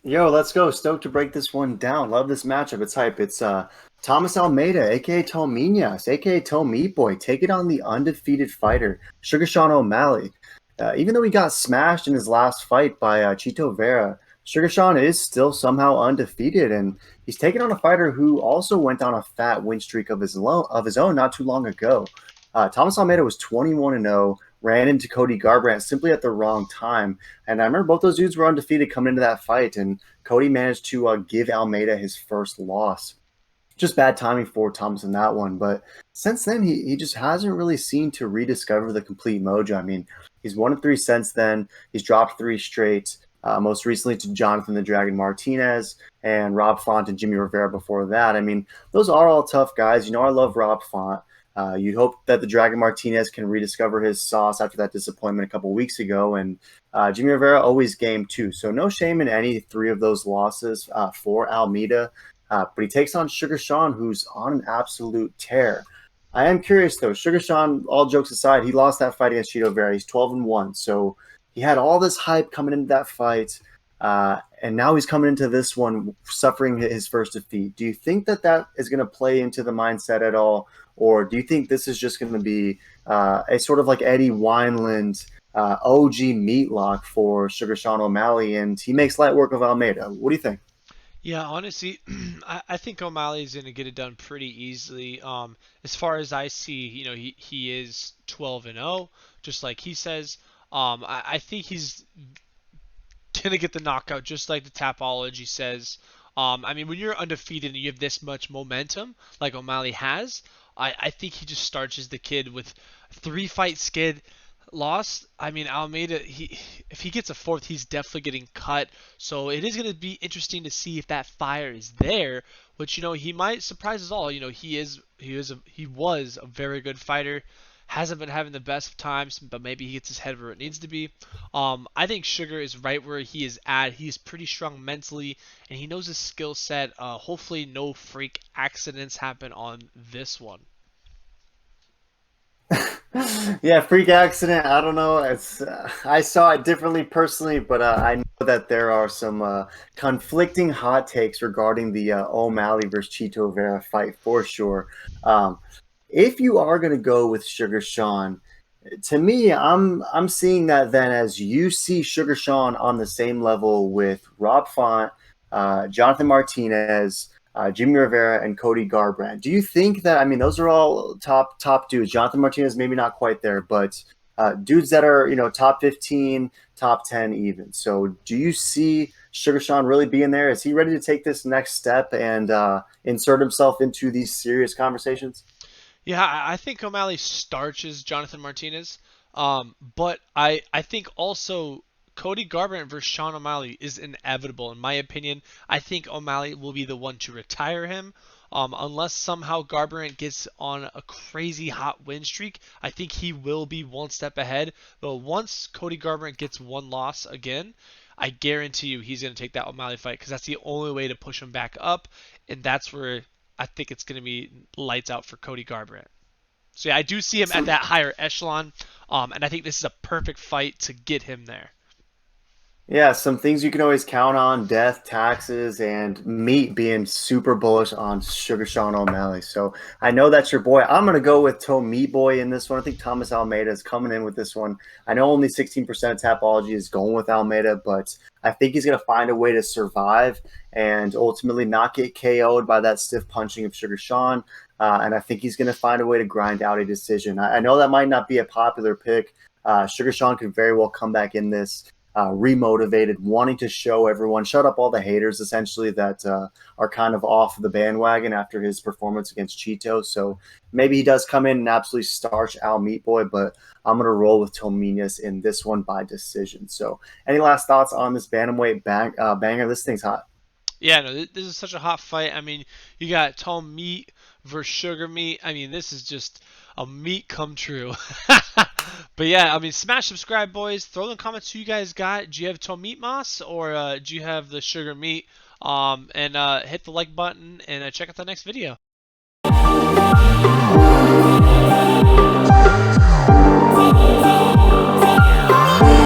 Yo, let's go. Stoked to break this one down. Love this matchup. It's hype. It's Thomas Almeida, aka Tominas, aka Tom Meat Boy, take it on the undefeated fighter, Sugar Sean O'Malley. Even though he got smashed in his last fight by Chito Vera, Sugar Sean is still somehow undefeated, and he's taking on a fighter who also went on a fat win streak of his own not too long ago. Thomas Almeida was 21 and 0, ran into Cody Garbrandt simply at the wrong time. And I remember both those dudes were undefeated coming into that fight, and Cody managed to give Almeida his first loss. Just bad timing for Thomas in that one. But since then, he just hasn't really seemed to rediscover the complete mojo. I mean, he's 1-3 since then. He's dropped three straight. Most recently to Jonathan the Dragon Martinez and Rob Font and Jimmy Rivera before that. I mean, those are all tough guys. You know, I love Rob Font. You'd hope that the Dragon Martinez can rediscover his sauce after that disappointment a couple weeks ago. And Jimmy Rivera always game too. So no shame in any three of those losses for Almeida. But he takes on Sugar Sean, who's on an absolute tear. I am curious though. Sugar Sean, all jokes aside, he lost that fight against Chito Vera. He's 12-1. So he had all this hype coming into that fight. And now he's coming into this one suffering his first defeat. Do you think that is going to play into the mindset at all? Or do you think this is just going to be a sort of like Eddie Wineland OG meatlock for Sugar Sean O'Malley, and he makes light work of Almeida? What do you think? Yeah, honestly, I think O'Malley's going to get it done pretty easily. As far as I see, he is 12 and 0, just like he says. I think he's gonna get the knockout, just like the Tapology says. I mean, when you're undefeated and you have this much momentum, like O'Malley has, I think he just starches the kid with three-fight skid loss. I mean, Almeida, if he gets a fourth, he's definitely getting cut. So it is going to be interesting to see if that fire is there, which he might surprise us all. He was a very good fighter. Hasn't been having the best of times, but maybe he gets his head where it needs to be. I think Sugar is right where he is at. He's pretty strong mentally, and he knows his skill set. Hopefully, no freak accidents happen on this one. Yeah, freak accident. I don't know. It's I saw it differently personally, but I know that there are some conflicting hot takes regarding the O'Malley versus Chito Vera fight for sure. Um, if you are going to go with Sugar Sean, to me, I'm seeing that then as you see Sugar Sean on the same level with Rob Font, Jonathan Martinez, Jimmy Rivera, and Cody Garbrandt. Do you think that, I mean, those are all top dudes. Jonathan Martinez maybe not quite there, but dudes that are top 15, top 10 even. So do you see Sugar Sean really being there? Is he ready to take this next step and insert himself into these serious conversations? Yeah, I think O'Malley starches Jonathan Martinez. But I think also Cody Garbrandt versus Sean O'Malley is inevitable in my opinion. I think O'Malley will be the one to retire him. Unless somehow Garbrandt gets on a crazy hot win streak, I think he will be one step ahead. But once Cody Garbrandt gets one loss again, I guarantee you he's going to take that O'Malley fight because that's the only way to push him back up, and that's where I think it's going to be lights out for Cody Garbrandt. So yeah, I do see him at Some that higher echelon, and I think this is a perfect fight to get him there. Yeah, some things you can always count on: death, taxes, and meat being super bullish on Sugar Sean O'Malley. So I know that's your boy. I'm gonna go with Toe Meat Boy in this one. I think Thomas Almeida is coming in with this one. I know only 16% of Tapology is going with Almeida, but I think he's gonna find a way to survive and ultimately not get KO'd by that stiff punching of Sugar Sean. And I think he's gonna find a way to grind out a decision. I know that might not be a popular pick. Sugar Sean could very well come back in this remotivated, wanting to show everyone, shut up all the haters, essentially, that are kind of off the bandwagon after his performance against Cheeto. So maybe he does come in and absolutely starch Al Meat Boy, but I'm going to roll with Tominas in this one by decision. So any last thoughts on this banger? This thing's hot. Yeah, no, this is such a hot fight. I mean, you got tall meat versus sugar meat. I mean, this is just a meat come true. But yeah, I mean, smash subscribe, boys. Throw in the comments who you guys got. Do you have tall meat moss or do you have the sugar meat? And hit the like button and check out the next video.